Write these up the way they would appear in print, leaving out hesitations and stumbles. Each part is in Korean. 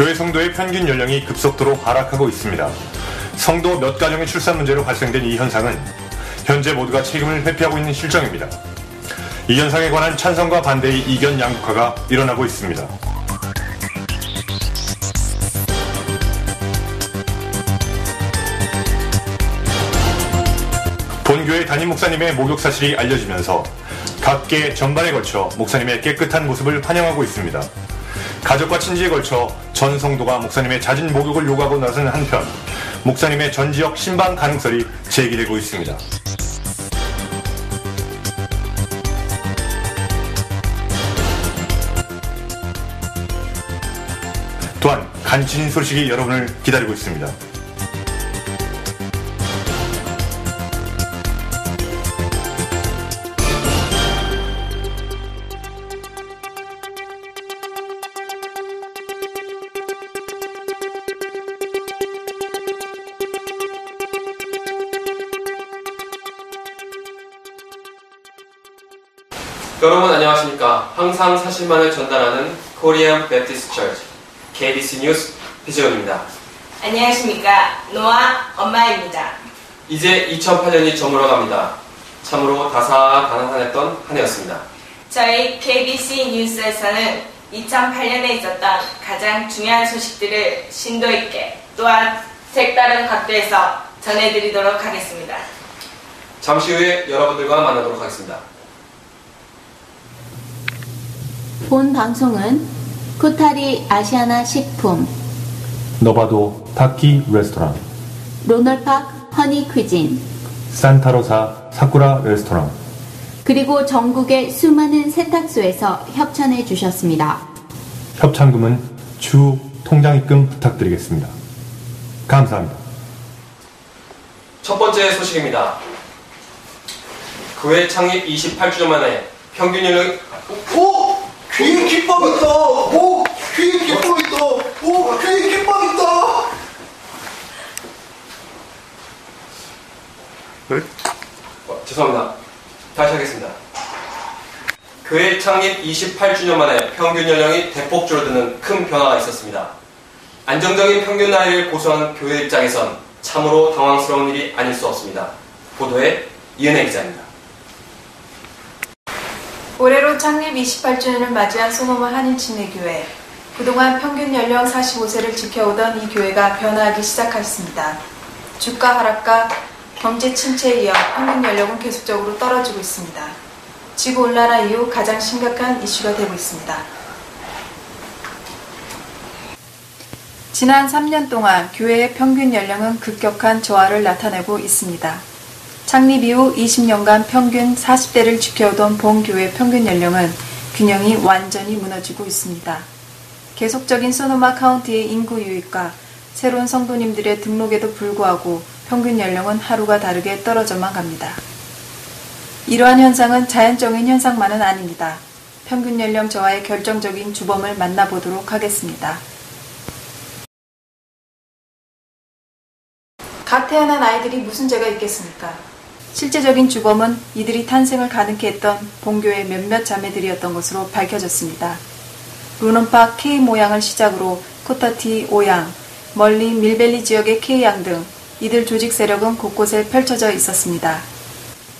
교회 성도의 평균 연령이 급속도로 하락하고 있습니다. 성도 몇 가정의 출산 문제로 발생된 이 현상은 현재 모두가 책임을 회피하고 있는 실정입니다. 이 현상에 관한 찬성과 반대의 이견 양극화가 일어나고 있습니다. 본교회 담임 목사님의 목욕 사실이 알려지면서 각계 전반에 걸쳐 목사님의 깨끗한 모습을 환영하고 있습니다. 가족과 친지에 걸쳐 전 성도가 목사님의 잦은 목욕을 요구하고 나서는 한편 목사님의 전 지역 신방 가능설이 제기되고 있습니다. 또한 간추린 소식이 여러분을 기다리고 있습니다. 여러분 안녕하십니까. 항상 사실만을 전달하는 코리안 베프티스트 처치 KBC 뉴스 비지원입니다. 안녕하십니까. 노아 엄마입니다. 이제 2008년이 저물어갑니다. 참으로 다사다난했던 한 해였습니다. 저희 KBC 뉴스에서는 2008년에 있었던 가장 중요한 소식들을 심도 있게 또한 색다른 각도에서 전해드리도록 하겠습니다. 잠시 후에 여러분들과 만나도록 하겠습니다. 본 방송은 코타리 아시아나 식품, 너바도 타키 레스토랑, 로널팍 허니 퀴진, 산타로사 사쿠라 레스토랑, 그리고 전국의 수많은 세탁소에서 협찬해 주셨습니다. 협찬금은 추후 통장 입금 부탁드리겠습니다. 감사합니다. 첫 번째 소식입니다. 교회 창립 28주년 만에 평균 연령 귀에 깃밥 있다! 오! 귀에 깃밥 있다! 오! 귀에 깃밥 있다! 죄송합니다. 다시 하겠습니다. 교회 창립 28주년 만에 평균 연령이 대폭 줄어드는 큰 변화가 있었습니다. 안정적인 평균 나이를 고수한 교회 입장에선 참으로 당황스러운 일이 아닐 수 없습니다. 보도에 이은혜 기자입니다. 올해로 창립 28주년을 맞이한 소노마 한인침례교회. 그동안 평균 연령 45세를 지켜오던 이 교회가 변화하기 시작했습니다. 주가 하락과 경제 침체에 이어 평균 연령은 계속적으로 떨어지고 있습니다. 지구온난화 이후 가장 심각한 이슈가 되고 있습니다. 지난 3년 동안 교회의 평균 연령은 급격한 저하를 나타내고 있습니다. 창립 이후 20년간 평균 40대를 지켜오던 본교회 평균 연령은 균형이 완전히 무너지고 있습니다. 계속적인 소노마 카운티의 인구 유입과 새로운 성도님들의 등록에도 불구하고 평균 연령은 하루가 다르게 떨어져만 갑니다. 이러한 현상은 자연적인 현상만은 아닙니다. 평균 연령 저하의 결정적인 주범을 만나보도록 하겠습니다. 갓 태어난 아이들이 무슨 죄가 있겠습니까? 실제적인 주범은 이들이 탄생을 가능케 했던 본교의 몇몇 자매들이었던 것으로 밝혀졌습니다. 루넌팍 K 모양을 시작으로 코타티 O양, 멀리 밀벨리 지역의 K양 등 이들 조직 세력은 곳곳에 펼쳐져 있었습니다.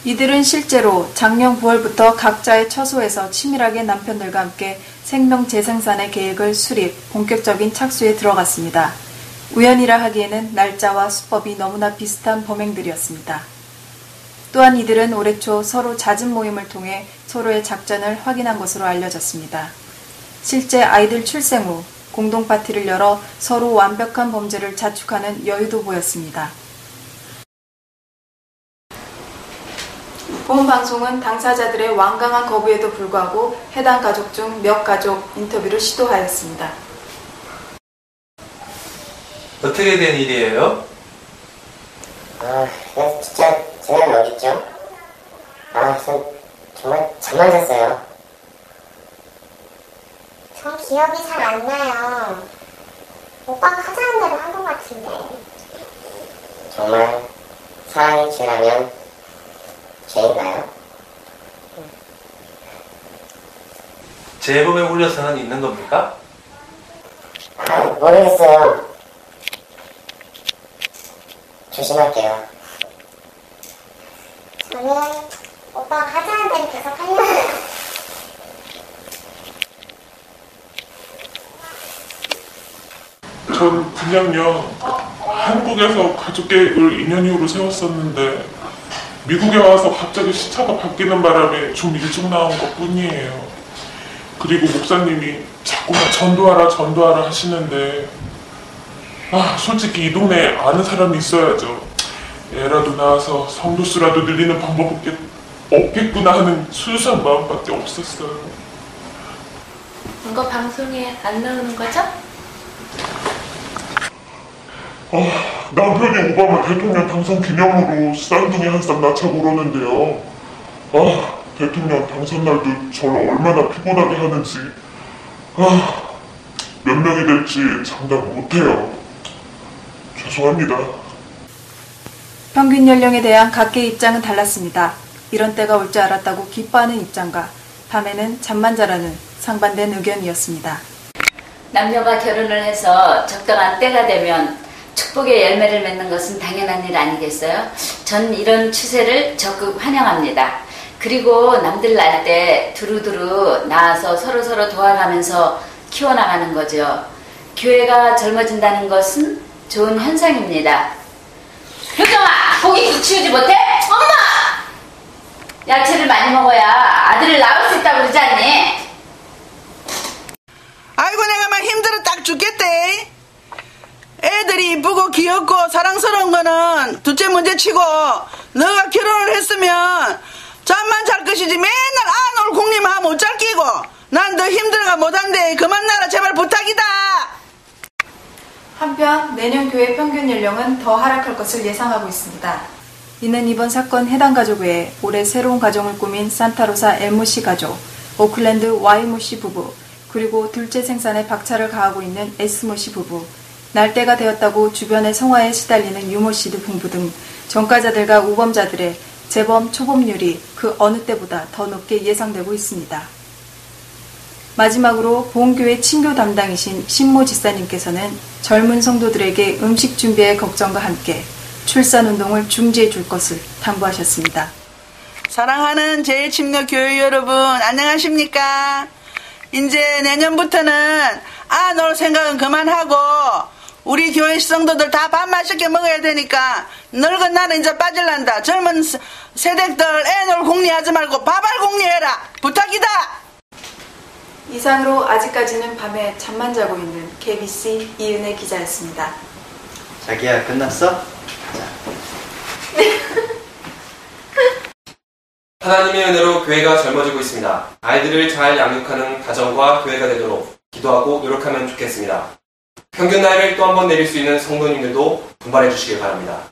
이들은 실제로 작년 9월부터 각자의 처소에서 치밀하게 남편들과 함께 생명 재생산의 계획을 수립, 본격적인 착수에 들어갔습니다. 우연이라 하기에는 날짜와 수법이 너무나 비슷한 범행들이었습니다. 또한 이들은 올해 초 서로 잦은 모임을 통해 서로의 작전을 확인한 것으로 알려졌습니다. 실제 아이들 출생 후 공동 파티를 열어 서로 완벽한 범죄를 자축하는 여유도 보였습니다. 본 방송은 당사자들의 완강한 거부에도 불구하고 해당 가족 중 몇 가족 인터뷰를 시도하였습니다. 어떻게 된 일이에요? 그냥 진짜 지난 어딨죠? 전 정말 잠만 잤어요. 전 기억이 잘 안 나요. 오빠가 하자는 대로 한 것 같은데. 정말 사랑이 죄라면 죄인가요? 재범에 울려서는 있는 겁니까? 모르겠어요. 조심할게요. 저는 오빠가 하자는 대로 계속 하려고요. 전 그냥요, 한국에서 가족계획을 2년 이후로 세웠었는데 미국에 와서 갑자기 시차가 바뀌는 바람에 좀 일찍 나온 것 뿐이에요. 그리고 목사님이 자꾸만 전도하라 하시는데 솔직히 이 동네에 아는 사람이 있어야죠. 애라도 낳아서 성도수라도 늘리는 방법밖에 없겠구나 하는 순수한 마음밖에 없었어요. 이거 방송에 안 나오는 거죠? 남편이 오바마 대통령 당선 기념으로 쌍둥이 한 쌍 낳자고 그러는데요. 대통령 당선 날도 저를 얼마나 피곤하게 하는지 몇 명이 될지 장담 못해요. 죄송합니다. 평균 연령에 대한 각계의 입장은 달랐습니다. 이런 때가 올 줄 알았다고 기뻐하는 입장과 밤에는 잠만 자라는 상반된 의견이었습니다. 남녀가 결혼을 해서 적당한 때가 되면 축복의 열매를 맺는 것은 당연한 일 아니겠어요? 전 이런 추세를 적극 환영합니다. 그리고 남들 낳을 때 두루두루 낳아서 서로 도와가면서 키워나가는 거죠. 교회가 젊어진다는 것은 좋은 현상입니다. 효정아, 고기 치우지 못해? 엄마! 야채를 많이 먹어야 아들을 낳을 수 있다고 그러지 않니? 아이고 내가 막 힘들어 딱 죽겠대. 애들이 이쁘고 귀엽고 사랑스러운 거는 둘째 문제치고 너가 결혼을 했으면 잠만 잘 것이지 맨날 아놀 국리만 하면 어쩔 끼고 난 더 힘들어가 못한대. 그만 나라 제발 부탁이다. 한편 내년 교회 평균 연령은 더 하락할 것을 예상하고 있습니다. 이는 이번 사건 해당 가족 외에 올해 새로운 가정을 꾸민 산타로사 엘모씨 가족, 오클랜드 와이모씨 부부, 그리고 둘째 생산에 박차를 가하고 있는 에스모씨 부부, 날때가 되었다고 주변의 성화에 시달리는 유모씨 부부 등 전과자들과 우범자들의 재범 초범률이 그 어느 때보다 더 높게 예상되고 있습니다. 마지막으로 보험교회 친교 담당이신 신모 지사님께서는 젊은 성도들에게 음식 준비의 걱정과 함께 출산운동을 중지해 줄 것을 당부하셨습니다. 사랑하는 제1침례교회 여러분 안녕하십니까? 이제 내년부터는 아놀 생각은 그만하고 우리 교회 성도들 다 밥 맛있게 먹어야 되니까 늙은 나는 이제 빠질란다. 젊은 세대들 애놀 궁리하지 말고 밥알 궁리해라. 부탁이다. 이상으로 아직까지는 밤에 잠만 자고 있는 KBC 이은혜 기자였습니다. 자기야 끝났어? 하나님의 은혜로 교회가 젊어지고 있습니다. 아이들을 잘 양육하는 가정과 교회가 되도록 기도하고 노력하면 좋겠습니다. 평균 나이를 또 한 번 내릴 수 있는 성도님들도 분발해 주시길 바랍니다.